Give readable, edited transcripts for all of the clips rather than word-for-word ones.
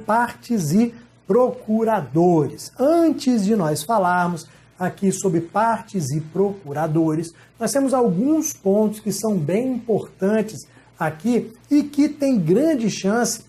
partes e procuradores. Antes de nós falarmos aqui sobre partes e procuradores, nós temos alguns pontos que são bem importantes aqui e que têm grande chance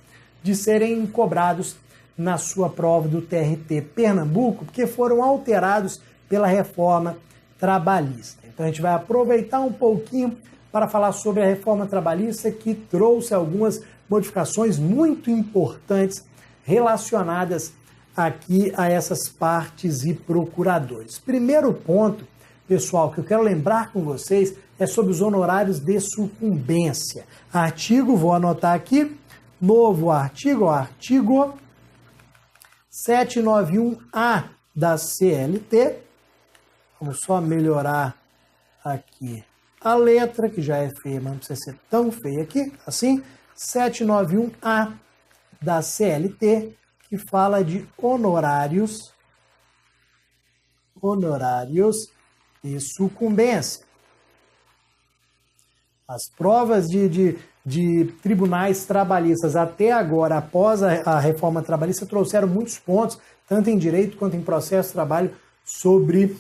de serem cobrados na sua prova do TRT Pernambuco, porque foram alterados pela reforma trabalhista. Então a gente vai aproveitar um pouquinho para falar sobre a reforma trabalhista que trouxe algumas modificações muito importantes relacionadas aqui a essas partes e procuradores. Primeiro ponto, pessoal, que eu quero lembrar com vocês é sobre os honorários de sucumbência. Artigo, vou anotar aqui, novo artigo, artigo 791A da CLT. Vamos só melhorar aqui a letra, que já é feia, mas não precisa ser tão feia aqui, assim, 791A da CLT, que fala de honorários e sucumbência. As provas de tribunais trabalhistas até agora, após a reforma trabalhista, trouxeram muitos pontos, tanto em direito quanto em processo de trabalho, sobre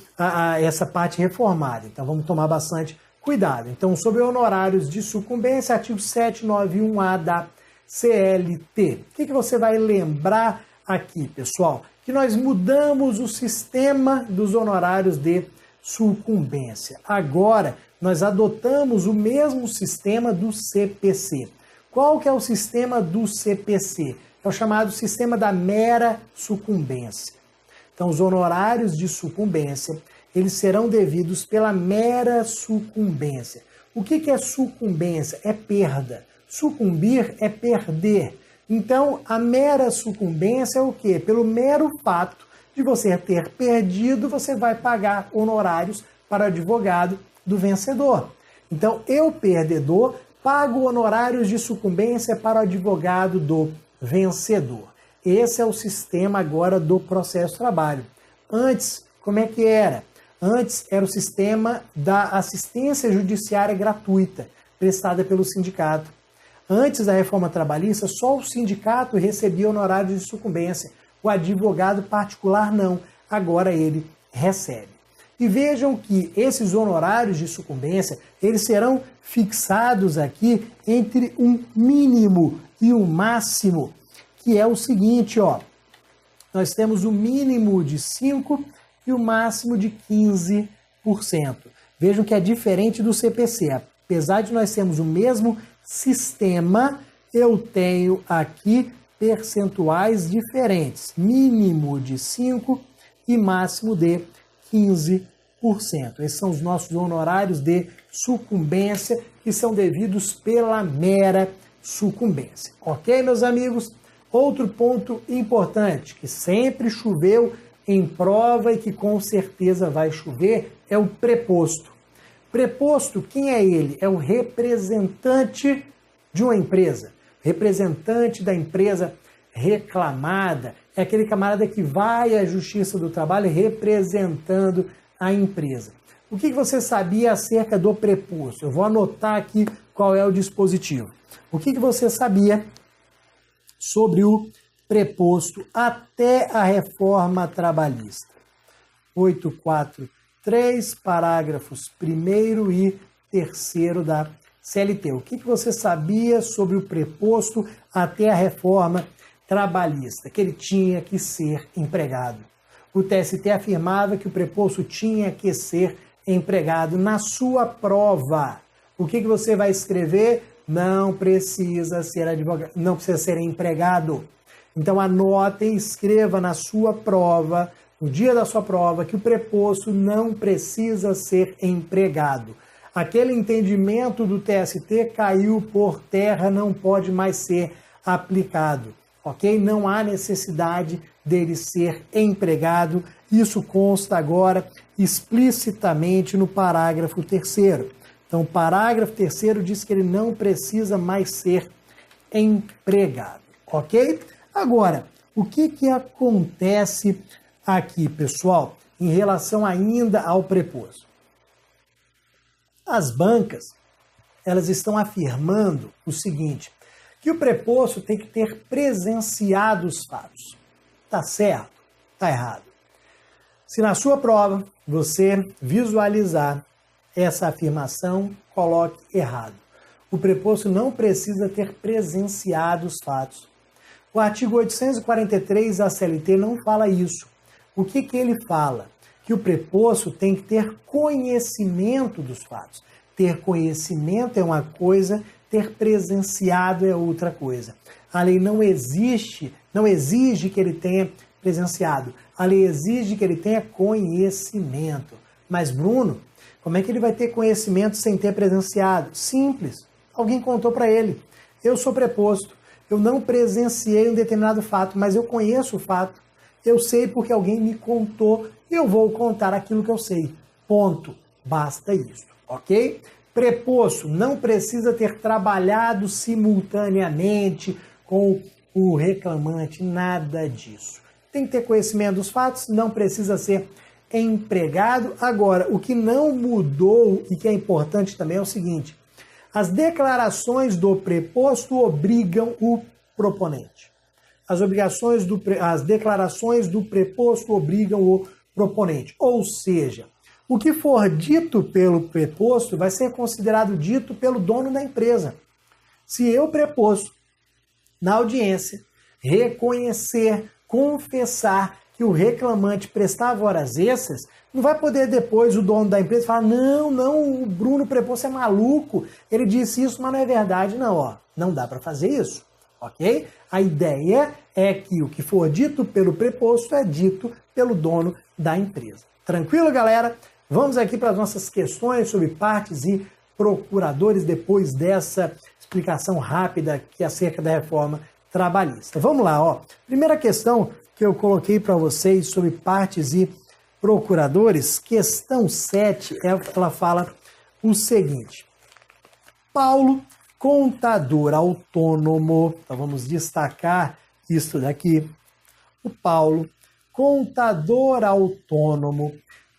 essa parte reformada. Então vamos tomar bastante cuidado. Então, sobre honorários de sucumbência, artigo 791A da CLT. O que você vai lembrar aqui, pessoal? Que nós mudamos o sistema dos honorários de sucumbência. Agora, nós adotamos o mesmo sistema do CPC. Qual que é o sistema do CPC? É o chamado sistema da mera sucumbência. Então, os honorários de sucumbência, eles serão devidos pela mera sucumbência. O que é sucumbência? É perda. Sucumbir é perder. Então, a mera sucumbência é o quê? Pelo mero fato de você ter perdido, você vai pagar honorários para o advogado do vencedor. Então, eu, perdedor, pago honorários de sucumbência para o advogado do vencedor. Esse é o sistema agora do processo de trabalho. Antes, como é que era? Antes era o sistema da assistência judiciária gratuita, prestada pelo sindicato. Antes da reforma trabalhista, só o sindicato recebia honorários de sucumbência. O advogado particular não. Agora ele recebe. E vejam que esses honorários de sucumbência, eles serão fixados aqui entre um mínimo e um máximo, que é o seguinte, ó. Nós temos o mínimo de 5% e o máximo de 15%. Vejam que é diferente do CPC. Apesar de nós termos o mesmo sistema, eu tenho aqui percentuais diferentes. Mínimo de 5% e máximo de 15%. Esses são os nossos honorários de sucumbência, que são devidos pela mera sucumbência. Ok, meus amigos? Outro ponto importante, que sempre choveu em prova e que com certeza vai chover, é o preposto. Preposto, quem é ele? É o representante de uma empresa. Representante da empresa reclamada. É aquele camarada que vai à Justiça do Trabalho representando a empresa. O que você sabia acerca do preposto? Eu vou anotar aqui qual é o dispositivo. O que você sabia sobre o preposto até a reforma trabalhista? 843, parágrafos 1º e 3º da CLT. O que você sabia sobre o preposto até a reforma trabalhista? Que ele tinha que ser empregado. O TST afirmava que o preposto tinha que ser empregado. Na sua prova, o que você vai escrever? Não precisa ser advogado, não precisa ser empregado. Então anote e escreva na sua prova, no dia da sua prova, que o preposto não precisa ser empregado. Aquele entendimento do TST caiu por terra, não pode mais ser aplicado, ok? Não há necessidade dele ser empregado. Isso consta agora explicitamente no parágrafo 3º. Então, o parágrafo 3º diz que ele não precisa mais ser empregado, ok? Agora, o que acontece aqui, pessoal, em relação ainda ao preposto? As bancas, elas estão afirmando o seguinte, que o preposto tem que ter presenciado os fatos. Tá certo? Tá errado. Se na sua prova você visualizar essa afirmação, coloque errado. O preposto não precisa ter presenciado os fatos. O artigo 843 da CLT não fala isso. O que ele fala? Que o preposto tem que ter conhecimento dos fatos. Ter conhecimento é uma coisa, ter presenciado é outra coisa. A lei não exige que ele tenha presenciado. A lei exige que ele tenha conhecimento. Mas, Bruno, como é que ele vai ter conhecimento sem ter presenciado? Simples. Alguém contou para ele. Eu sou preposto. Eu não presenciei um determinado fato, mas eu conheço o fato. Eu sei porque alguém me contou e eu vou contar aquilo que eu sei. Ponto. Basta isso, ok? Preposto não precisa ter trabalhado simultaneamente com o reclamante, nada disso. Tem que ter conhecimento dos fatos, não precisa ser empregado. Agora, o que não mudou e que é importante também é o seguinte: as declarações do preposto obrigam o proponente. As declarações do preposto obrigam o proponente. Ou seja, o que for dito pelo preposto vai ser considerado dito pelo dono da empresa. Se eu, preposto, na audiência, reconhecer, confessar que o reclamante prestava horas extras, não vai poder depois o dono da empresa falar: não, o Bruno preposto é maluco, ele disse isso, mas não é verdade. Não dá para fazer isso, ok? A ideia é que o que for dito pelo preposto é dito pelo dono da empresa. Tranquilo, galera? Vamos aqui para as nossas questões sobre partes e procuradores depois dessa explicação rápida aqui acerca da reforma trabalhista. Vamos lá, ó. Primeira questão que eu coloquei para vocês sobre partes e procuradores, questão 7, ela fala o seguinte: Paulo, contador autônomo, então vamos destacar isso daqui. O Paulo, contador autônomo,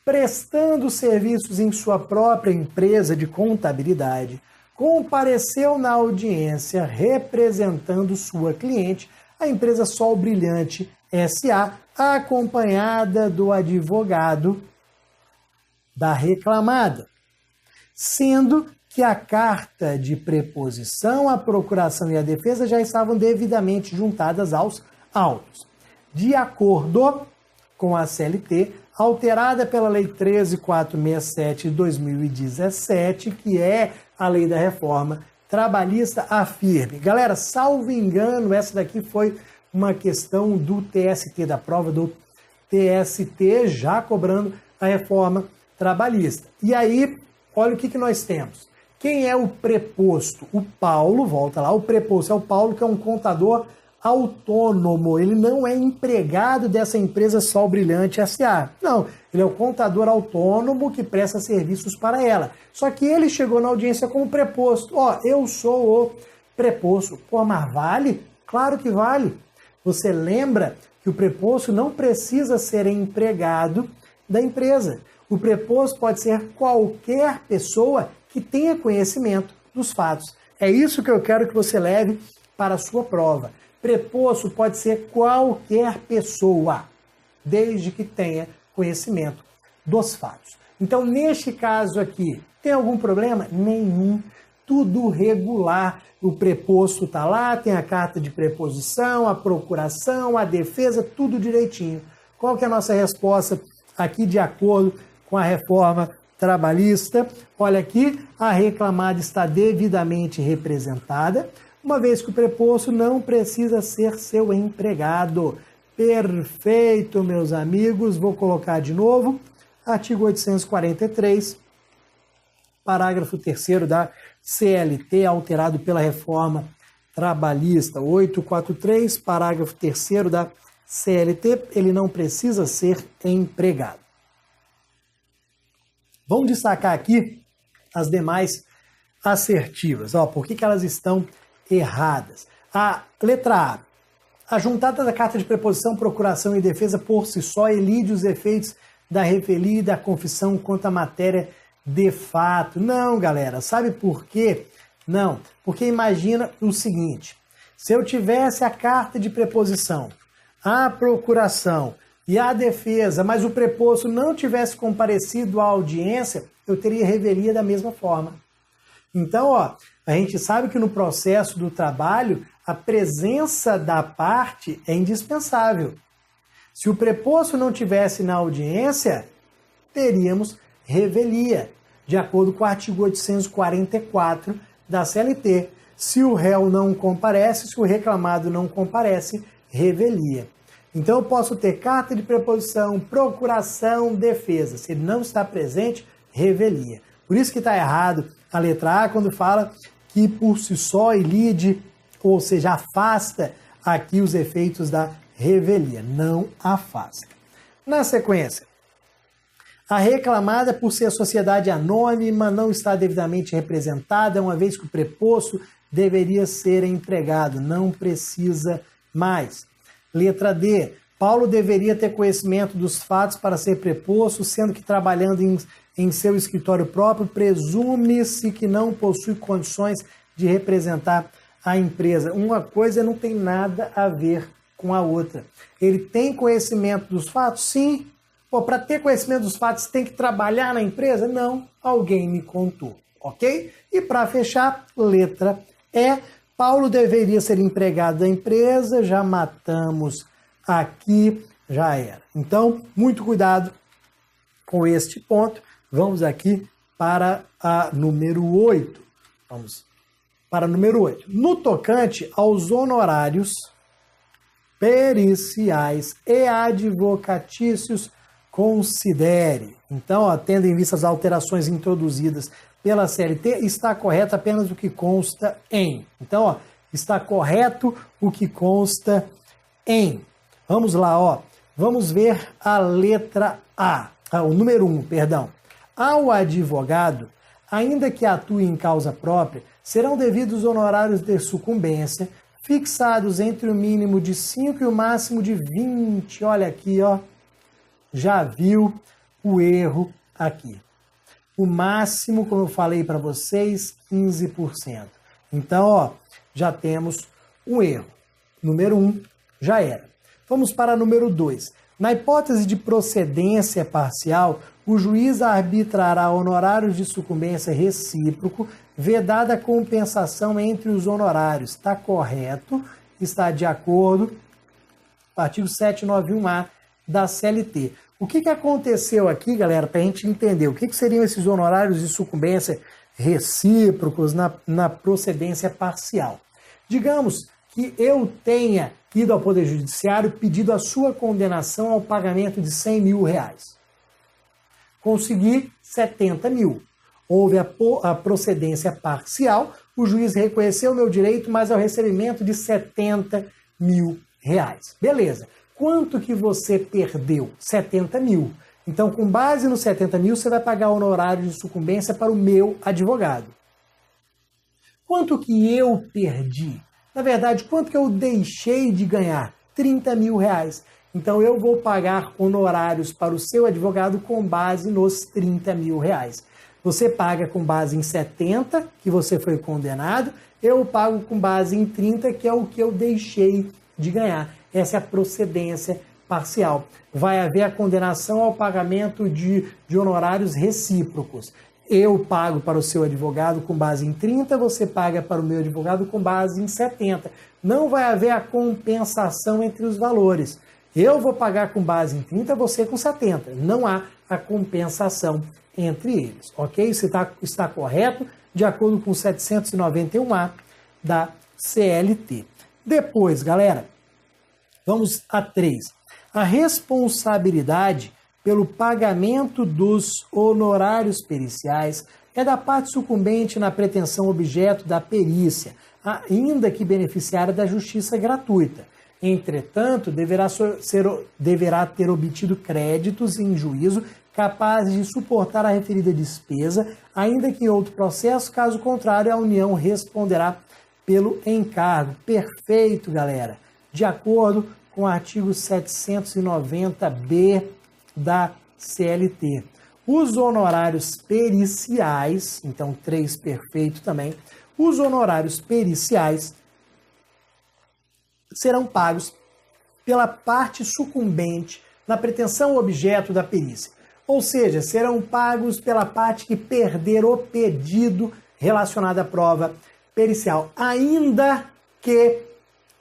prestando serviços em sua própria empresa de contabilidade, compareceu na audiência representando sua cliente, a empresa Sol Brilhante S.A., acompanhada do advogado da reclamada, sendo que a carta de preposição, a procuração e a defesa já estavam devidamente juntadas aos autos. De acordo com a CLT, alterada pela Lei 13.467 de 2017, que é a lei da reforma trabalhista, afirme. Galera, salvo engano, essa daqui foi uma questão do TST, da prova do TST, já cobrando a reforma trabalhista. E aí, olha o que nós temos. Quem é o preposto? O Paulo, volta lá, o preposto é o Paulo, que é um contador autônomo. Ele não é empregado dessa empresa Sol Brilhante S.A. Não, ele é o contador autônomo que presta serviços para ela. Só que ele chegou na audiência como preposto. Eu sou o preposto. Mas vale? Claro que vale. Você lembra que o preposto não precisa ser empregado da empresa. O preposto pode ser qualquer pessoa que tenha conhecimento dos fatos. É isso que eu quero que você leve para a sua prova. Preposto pode ser qualquer pessoa, desde que tenha conhecimento dos fatos. Então, neste caso aqui, tem algum problema? Nenhum. Tudo regular. O preposto está lá, tem a carta de preposição, a procuração, a defesa, tudo direitinho. Qual que é a nossa resposta aqui de acordo com a reforma trabalhista? Olha aqui, a reclamada está devidamente representada, uma vez que o preposto não precisa ser seu empregado. Perfeito, meus amigos. Vou colocar de novo. Artigo 843, parágrafo 3º da CLT, alterado pela reforma trabalhista. 843, parágrafo 3º da CLT, ele não precisa ser empregado. Vamos destacar aqui as demais assertivas. Por que elas estão erradas? A letra A juntada da carta de preposição, procuração e defesa por si só elide os efeitos da revelia e da confissão quanto à matéria de fato. Não, galera, sabe por quê? Não, porque imagina o seguinte: Se eu tivesse a carta de preposição, a procuração e a defesa, mas o preposto não tivesse comparecido à audiência, eu teria revelia da mesma forma. Então, ó, a gente sabe que no processo do trabalho, a presença da parte é indispensável. Se o preposto não tivesse na audiência, teríamos revelia, de acordo com o artigo 844 da CLT. Se o réu não comparece, se o reclamado não comparece, revelia. Então eu posso ter carta de preposição, procuração, defesa. Se ele não está presente, revelia. Por isso que está errado a letra A quando fala que por si só elide, ou seja, afasta aqui os efeitos da revelia. Não afasta. Na sequência, a reclamada, por ser sociedade anônima, não está devidamente representada, uma vez que o preposto deveria ser empregado, não precisa mais. Letra D. Paulo deveria ter conhecimento dos fatos para ser preposto, sendo que trabalhando em seu escritório próprio, presume-se que não possui condições de representar a empresa. Uma coisa não tem nada a ver com a outra. Ele tem conhecimento dos fatos? Sim. Para ter conhecimento dos fatos, tem que trabalhar na empresa? Não. Alguém me contou. Ok? E para fechar, letra E. Paulo deveria ser empregado da empresa, já matamos aqui, já era. Então, muito cuidado com este ponto. Vamos aqui para a número 8. Vamos para a número 8. No tocante aos honorários periciais e advocatícios, considere. Então, ó, tendo em vista as alterações introduzidas pela CLT, está correto apenas o que consta em. Então, ó, está correto o que consta em. Vamos lá, ó. Vamos ver a letra A. O número 1, perdão. Ao advogado, ainda que atue em causa própria, serão devidos honorários de sucumbência, fixados entre o mínimo de 5 e o máximo de 20. Olha aqui, ó. Já viu o erro aqui. O máximo, como eu falei para vocês, 15%. Então, ó, já temos um erro. Número 1, já era. Vamos para número 2. Na hipótese de procedência parcial, o juiz arbitrará honorários de sucumbência recíproco, vedada a compensação entre os honorários. Está correto, está de acordo. Artigo 791A da CLT. O que aconteceu aqui, galera, para a gente entender o que seriam esses honorários de sucumbência recíprocos na procedência parcial? Digamos que eu tenha ido ao Poder Judiciário pedido a sua condenação ao pagamento de 100 mil reais. Consegui 70 mil. Houve a procedência parcial, o juiz reconheceu o meu direito, mas ao recebimento de 70 mil reais. Beleza. Quanto que você perdeu? 70 mil. Então, com base nos 70 mil, você vai pagar honorário de sucumbência para o meu advogado. Quanto que eu perdi? Na verdade, quanto que eu deixei de ganhar? 30 mil reais. Então, eu vou pagar honorários para o seu advogado com base nos 30 mil reais. Você paga com base em 70, que você foi condenado. Eu pago com base em 30, que é o que eu deixei de ganhar. Essa é a procedência parcial. Vai haver a condenação ao pagamento de honorários recíprocos. Eu pago para o seu advogado com base em 30, você paga para o meu advogado com base em 70. Não vai haver a compensação entre os valores. Eu vou pagar com base em 30, você com 70. Não há a compensação entre eles. Ok? Isso está correto de acordo com o 791A da CLT. Depois, galera, vamos a 3. A responsabilidade pelo pagamento dos honorários periciais é da parte sucumbente na pretensão objeto da perícia, ainda que beneficiária da justiça gratuita. Entretanto, deverá ter obtido créditos em juízo capazes de suportar a referida despesa, ainda que em outro processo, caso contrário, a União responderá pelo encargo. Perfeito, galera. De acordo com o artigo 790B da CLT. Os honorários periciais, então 3 perfeito também, os honorários periciais serão pagos pela parte sucumbente na pretensão objeto da perícia. Ou seja, serão pagos pela parte que perder o pedido relacionado à prova pericial, ainda que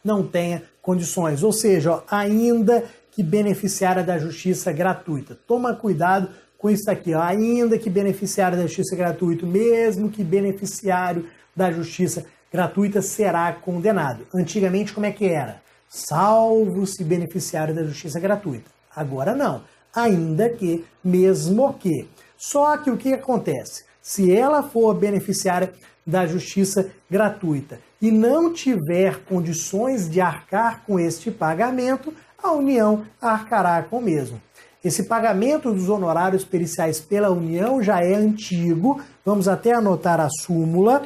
não tenha condições, ou seja, ó, ainda que beneficiária da justiça gratuita. Toma cuidado com isso aqui, ó, ainda que beneficiário da justiça gratuita, mesmo que beneficiário da justiça gratuita será condenado. Antigamente, como é que era? Salvo se beneficiário da justiça gratuita. Agora não, ainda que, mesmo que. Só que o que acontece? Se ela for beneficiária da justiça gratuita e não tiver condições de arcar com este pagamento, a União arcará com o mesmo. Esse pagamento dos honorários periciais pela União já é antigo. Vamos até anotar a súmula.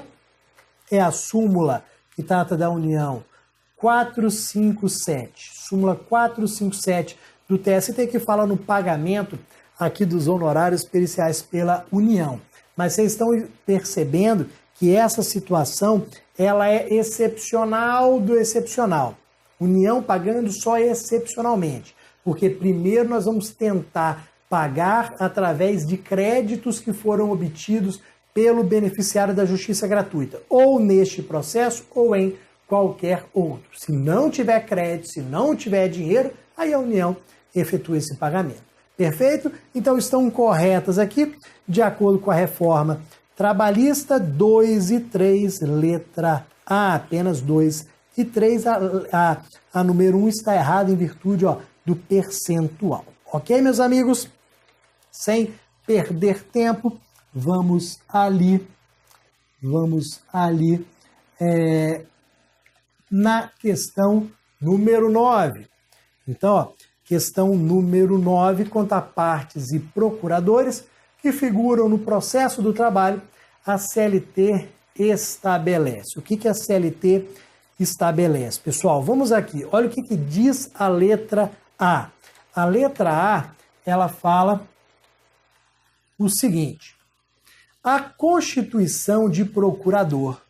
É a súmula que trata da União 457. Súmula 457 do TST, que fala no pagamento aqui dos honorários periciais pela União. Mas vocês estão percebendo que essa situação ela é excepcional do excepcional. União pagando só excepcionalmente. Porque primeiro nós vamos tentar pagar através de créditos que foram obtidos pelo beneficiário da justiça gratuita, ou neste processo ou em qualquer outro. Se não tiver crédito, se não tiver dinheiro, aí a União efetua esse pagamento. Perfeito? Então estão corretas aqui, de acordo com a reforma trabalhista 2 e 3, letra A, apenas 2 e 3, a número 1 está errada em virtude do percentual. Ok, meus amigos? Sem perder tempo, vamos ali na questão número 9. Então, questão número 9, quanto a partes e procuradores que figuram no processo do trabalho, a CLT estabelece. O que a CLT estabelece? Pessoal, vamos aqui. Olha o que diz a letra A. A letra A, ela fala o seguinte: a constituição de procurador,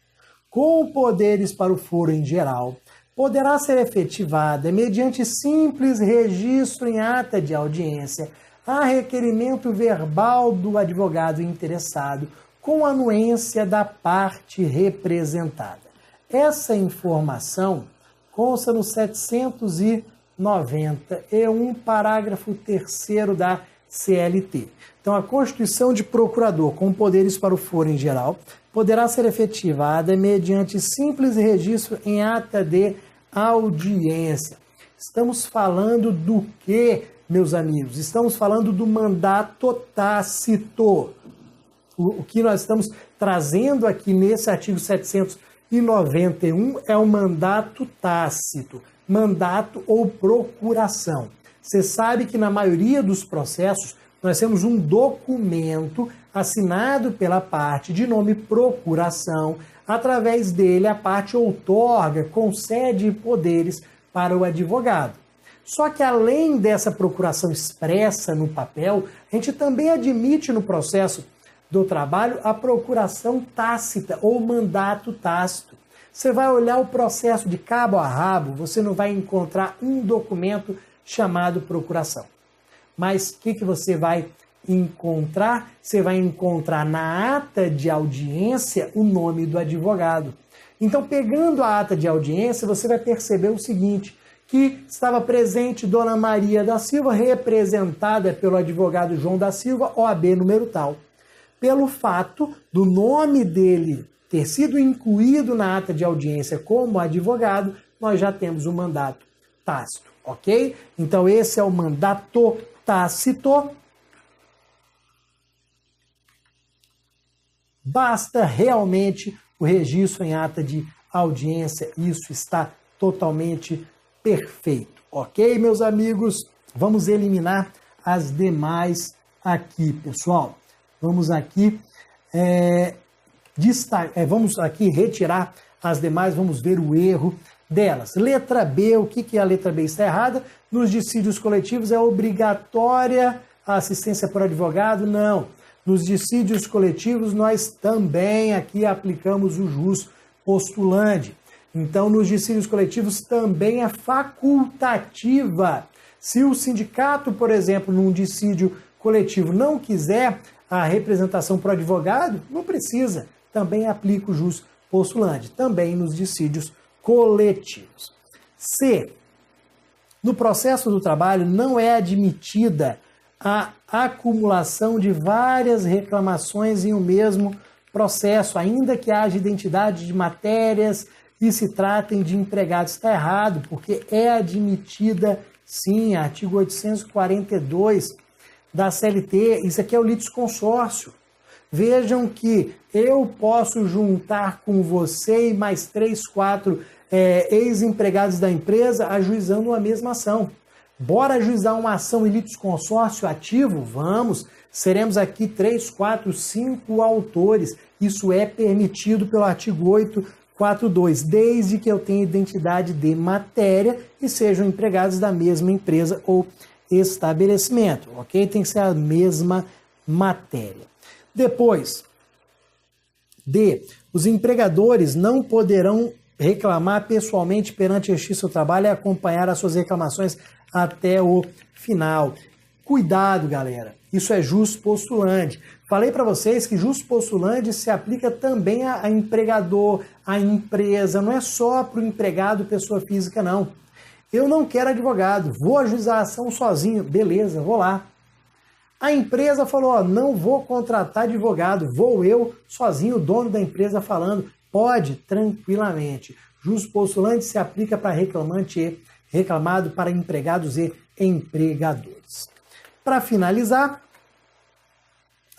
com poderes para o foro em geral, poderá ser efetivada mediante simples registro em ata de audiência, a requerimento verbal do advogado interessado, com anuência da parte representada. Essa informação consta no 791, parágrafo 3º da CLT. Então, a constituição de procurador com poderes para o foro em geral poderá ser efetivada mediante simples registro em ata de audiência. Estamos falando do quê, meus amigos? Estamos falando do mandato tácito. O que nós estamos trazendo aqui nesse artigo 791 é o mandato tácito, mandato ou procuração. Você sabe que na maioria dos processos nós temos um documento assinado pela parte de nome procuração. Através dele, a parte outorga, concede poderes para o advogado. Só que além dessa procuração expressa no papel, a gente também admite no processo do trabalho a procuração tácita ou mandato tácito. Você vai olhar o processo de cabo a rabo, você não vai encontrar um documento chamado procuração. Mas o que você vai encontrar? Você vai encontrar na ata de audiência o nome do advogado. Então, pegando a ata de audiência, você vai perceber o seguinte, que estava presente Dona Maria da Silva, representada pelo advogado João da Silva, OAB número tal. Pelo fato do nome dele ter sido incluído na ata de audiência como advogado, nós já temos o mandato tácito, ok? Então, esse é o mandato tácito. Basta realmente o registro em ata de audiência, isso está totalmente perfeito, ok, meus amigos? Vamos eliminar as demais aqui, pessoal. Vamos aqui vamos aqui retirar as demais, vamos ver o erro delas. Letra B, o que a letra B está errada? Nos dissídios coletivos é obrigatória a assistência por advogado? Não. Nos dissídios coletivos nós também aqui aplicamos o jus postulante. Então, nos dissídios coletivos também é facultativa. Se o sindicato, por exemplo, num dissídio coletivo não quiser a representação por advogado, não precisa. Também aplica o jus postulante, também nos dissídios coletivos. C. No processo do trabalho não é admitida a acumulação de várias reclamações em um mesmo processo, ainda que haja identidade de matérias e se tratem de empregados. Está errado, porque é admitida, sim, artigo 842 da CLT. Isso aqui é o litisconsórcio. Vejam que eu posso juntar com você e mais 3, 4 ex-empregados da empresa ajuizando uma mesma ação. Bora ajuizar uma ação em litisconsórcio ativo? Vamos! Seremos aqui 3, 4, 5 autores. Isso é permitido pelo artigo 842, desde que eu tenha identidade de matéria e sejam empregados da mesma empresa ou estabelecimento, ok? Tem que ser a mesma matéria. Depois, D. Os empregadores não poderão reclamar pessoalmente perante a Justiça do Trabalho e acompanhar as suas reclamações até o final. Cuidado, galera. Isso é jus postulante. Falei para vocês que jus postulante se aplica também a empregador, a empresa. Não é só para o empregado, pessoa física, não. Eu não quero advogado. Vou ajuizar a ação sozinho. Beleza, vou lá. A empresa falou, ó, não vou contratar advogado. Vou eu sozinho, o dono da empresa falando. Pode, tranquilamente. Jus postulante se aplica para reclamante e reclamado para empregados e empregadores. Para finalizar,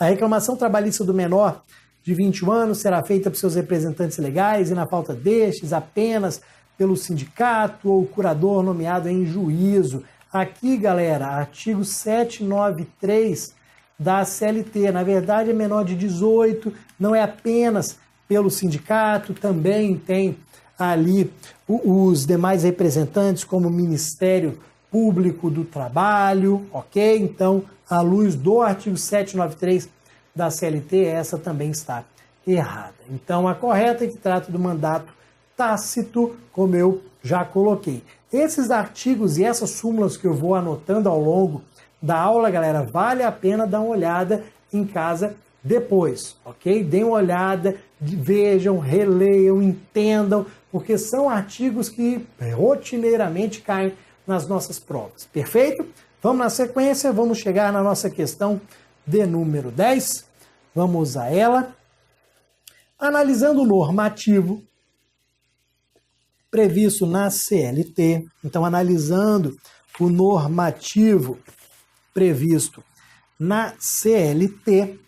a reclamação trabalhista do menor de 21 anos será feita por seus representantes legais e, na falta destes, apenas pelo sindicato ou curador nomeado em juízo. Aqui, galera, artigo 793 da CLT. Na verdade, é menor de 18, não é apenas pelo sindicato, também tem ali os demais representantes, como o Ministério Público do Trabalho, ok? Então, à luz do artigo 793 da CLT, essa também está errada. Então, a correta é que trata do mandato tácito, como eu já coloquei. Esses artigos e essas súmulas que eu vou anotando ao longo da aula, galera, vale a pena dar uma olhada em casa depois, ok? Deem uma olhada, vejam, releiam, entendam, porque são artigos que rotineiramente caem nas nossas provas. Perfeito? Vamos na sequência, vamos chegar na nossa questão de número 10. Vamos a ela. Analisando o normativo previsto na CLT, então analisando o normativo previsto na CLT,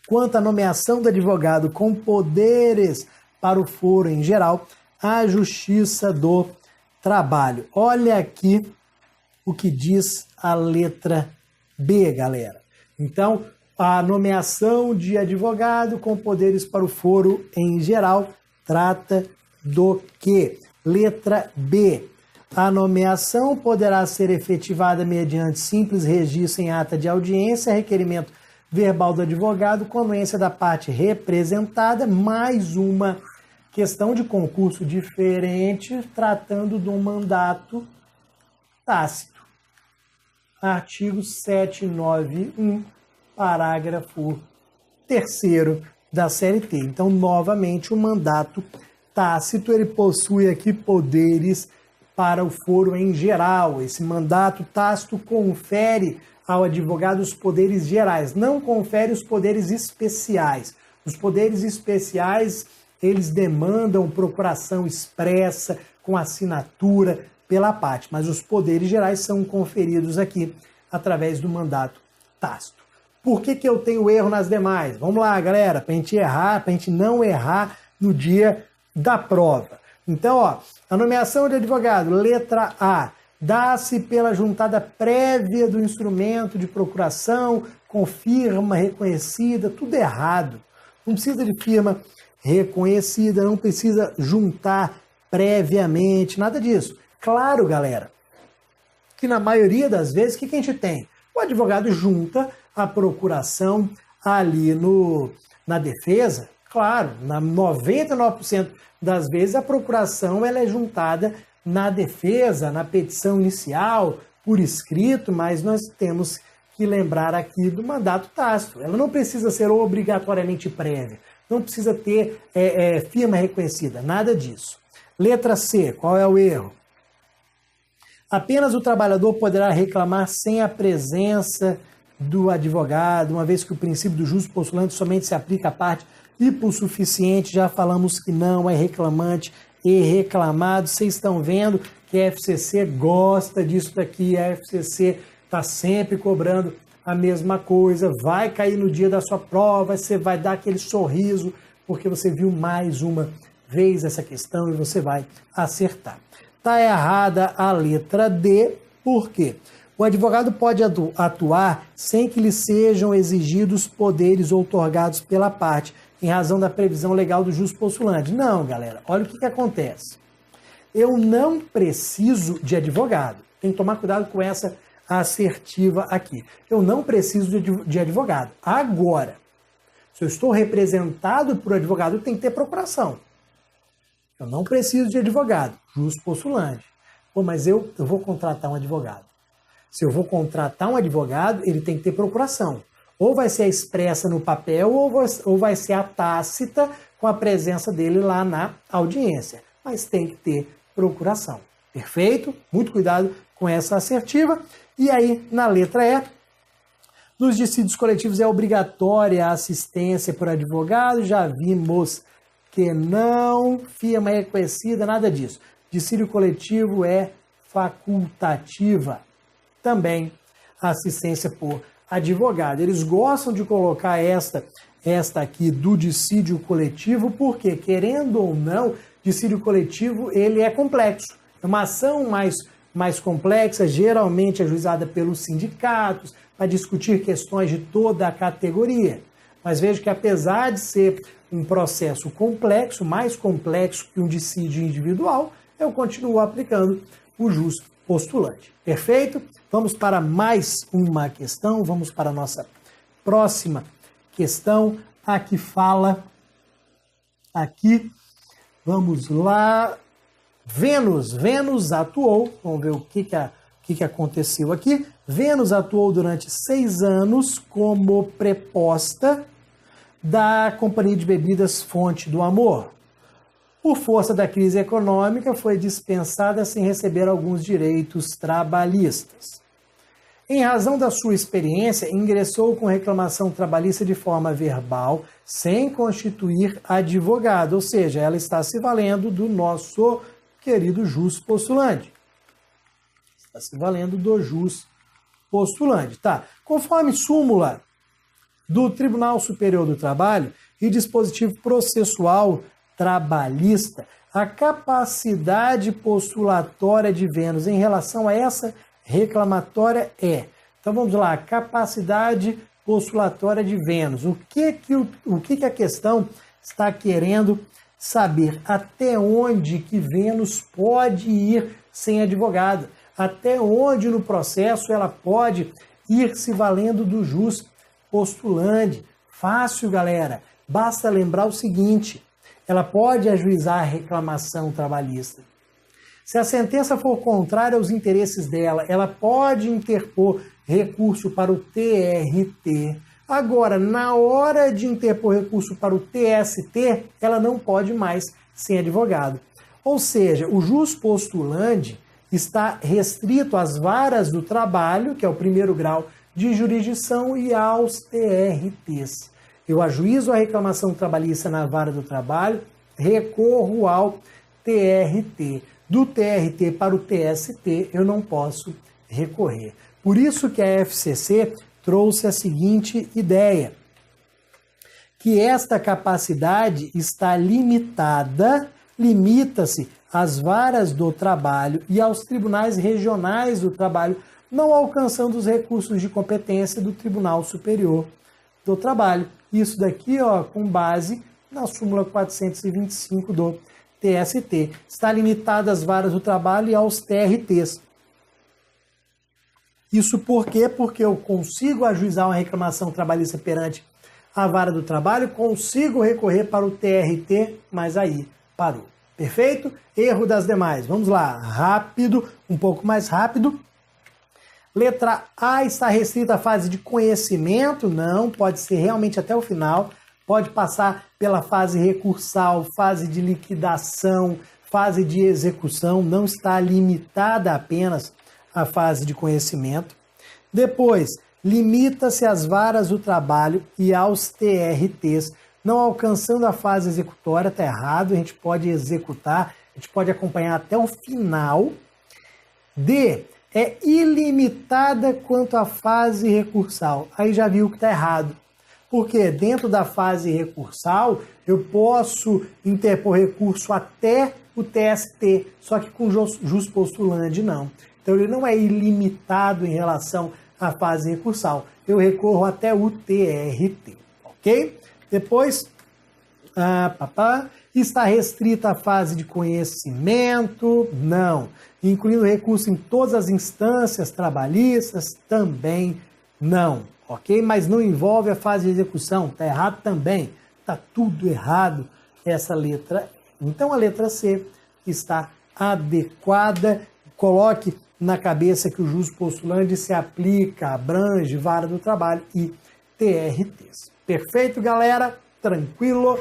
quanto à nomeação do advogado com poderes para o foro em geral, a Justiça do Trabalho. Olha aqui o que diz a letra B, galera. Então, a nomeação de advogado com poderes para o foro em geral trata do quê? Letra B. A nomeação poderá ser efetivada mediante simples registro em ata de audiência, requerimento verbal do advogado, com anuência da parte representada, mais uma questão de concurso diferente, tratando de um mandato tácito. Artigo 791, parágrafo 3º da CLT. Então, novamente, o mandato tácito, ele possui aqui poderes para o foro em geral. Esse mandato tácito confere ao advogado os poderes gerais, não confere os poderes especiais. Os poderes especiais, eles demandam procuração expressa, com assinatura pela parte, mas os poderes gerais são conferidos aqui através do mandato tácito. Por que eu tenho erro nas demais? Vamos lá, galera, para a gente errar, para a gente não errar no dia da prova. Então, ó, a nomeação de advogado, letra A, dá-se pela juntada prévia do instrumento de procuração, com firma reconhecida, tudo errado. Não precisa de firma reconhecida, não precisa juntar previamente, nada disso. Claro, galera, que na maioria das vezes, o que a gente tem? O advogado junta a procuração ali na defesa, Claro, na 99% das vezes a procuração ela é juntada na defesa, na petição inicial, por escrito, mas nós temos que lembrar aqui do mandato tácito. Ela não precisa ser obrigatoriamente prévia, não precisa ter firma reconhecida, nada disso. Letra C, qual é o erro? Apenas o trabalhador poderá reclamar sem a presença do advogado, uma vez que o princípio do jus postulante somente se aplica à parte hipossuficiente. Já falamos que não é reclamante e reclamado. Vocês estão vendo que a FCC gosta disso daqui, a FCC está sempre cobrando a mesma coisa, vai cair no dia da sua prova, você vai dar aquele sorriso, porque você viu mais uma vez essa questão e você vai acertar. Está errada a letra D, por quê? O advogado pode atuar sem que lhe sejam exigidos poderes outorgados pela parte, em razão da previsão legal do jus postulante. Não, galera, olha o que acontece. Eu não preciso de advogado. Tem que tomar cuidado com essa assertiva aqui. Eu não preciso de advogado. Agora, se eu estou representado por advogado, tem que ter procuração. Eu não preciso de advogado. Jus postulante. Pô, mas eu vou contratar um advogado. Se eu vou contratar um advogado, ele tem que ter procuração. Ou vai ser a expressa no papel, ou vai ser a tácita com a presença dele lá na audiência. Mas tem que ter procuração. Perfeito? Muito cuidado com essa assertiva. E aí, na letra E, nos dissídios coletivos é obrigatória a assistência por advogado. Já vimos que não, firma reconhecida, nada disso. Dissídio coletivo é facultativa. Também assistência por advogado. Eles gostam de colocar esta aqui do dissídio coletivo, porque, querendo ou não, dissídio coletivo ele é complexo. É uma ação mais complexa, geralmente ajuizada pelos sindicatos, para discutir questões de toda a categoria. Mas vejo que, apesar de ser um processo complexo, mais complexo que um dissídio individual, eu continuo aplicando o jus postulante. Perfeito? Vamos para mais uma questão, vamos para a nossa próxima questão. Aqui fala, aqui, vamos lá, Vênus atuou, vamos ver o que aconteceu aqui. Vênus atuou durante 6 anos como preposta da Companhia de Bebidas Fonte do Amor. Por força da crise econômica, foi dispensada sem receber alguns direitos trabalhistas. Em razão da sua experiência, ingressou com reclamação trabalhista de forma verbal, sem constituir advogado, ou seja, ela está se valendo do nosso querido jus postulante. Está se valendo do jus postulante. Tá. Conforme súmula do Tribunal Superior do Trabalho e dispositivo processual trabalhista, a capacidade postulatória de Vênus em relação a essa reclamatória é. Então vamos lá, a capacidade postulatória de Vênus. O que a questão está querendo saber? Até onde que Vênus pode ir sem advogado? Até onde no processo ela pode ir se valendo do jus postulante? Fácil, galera. Basta lembrar o seguinte: ela pode ajuizar a reclamação trabalhista. Se a sentença for contrária aos interesses dela, ela pode interpor recurso para o TRT. Agora, na hora de interpor recurso para o TST, ela não pode mais sem advogado. Ou seja, o jus postulante está restrito às varas do trabalho, que é o primeiro grau de jurisdição, e aos TRTs. Eu ajuizo a reclamação trabalhista na vara do trabalho, recorro ao TRT. Do TRT para o TST, eu não posso recorrer. Por isso que a FCC trouxe a seguinte ideia, que esta capacidade está limita-se às varas do trabalho e aos tribunais regionais do trabalho, não alcançando os recursos de competência do Tribunal Superior do Trabalho. Isso daqui, com base na súmula 425 do TST. Está limitada às varas do trabalho e aos TRTs. Isso por quê? Porque eu consigo ajuizar uma reclamação trabalhista perante à vara do trabalho, consigo recorrer para o TRT, mas aí parou. Perfeito? Erro das demais. Vamos lá, rápido, um pouco mais rápido. Letra A está restrita à fase de conhecimento? Não, pode ser realmente até o final. Pode passar pela fase recursal, fase de liquidação, fase de execução. Não está limitada apenas à fase de conhecimento. Depois, limita-se às varas do trabalho e aos TRTs. Não alcançando a fase executória, está errado. A gente pode executar, a gente pode acompanhar até o final. D, é ilimitada quanto à fase recursal. Aí já viu que está errado. Porque dentro da fase recursal, eu posso interpor recurso até o TST, só que com jus postulante não. Então ele não é ilimitado em relação à fase recursal. Eu recorro até o TRT, ok? Depois, está restrita à fase de conhecimento? Não. Incluindo recurso em todas as instâncias trabalhistas? Também não. Ok? Mas não envolve a fase de execução. Está errado também. Está tudo errado essa letra. Então a letra C está adequada. Coloque na cabeça que o jus postulante se aplica, abrange vara do trabalho e TRTs. Perfeito, galera? Tranquilo?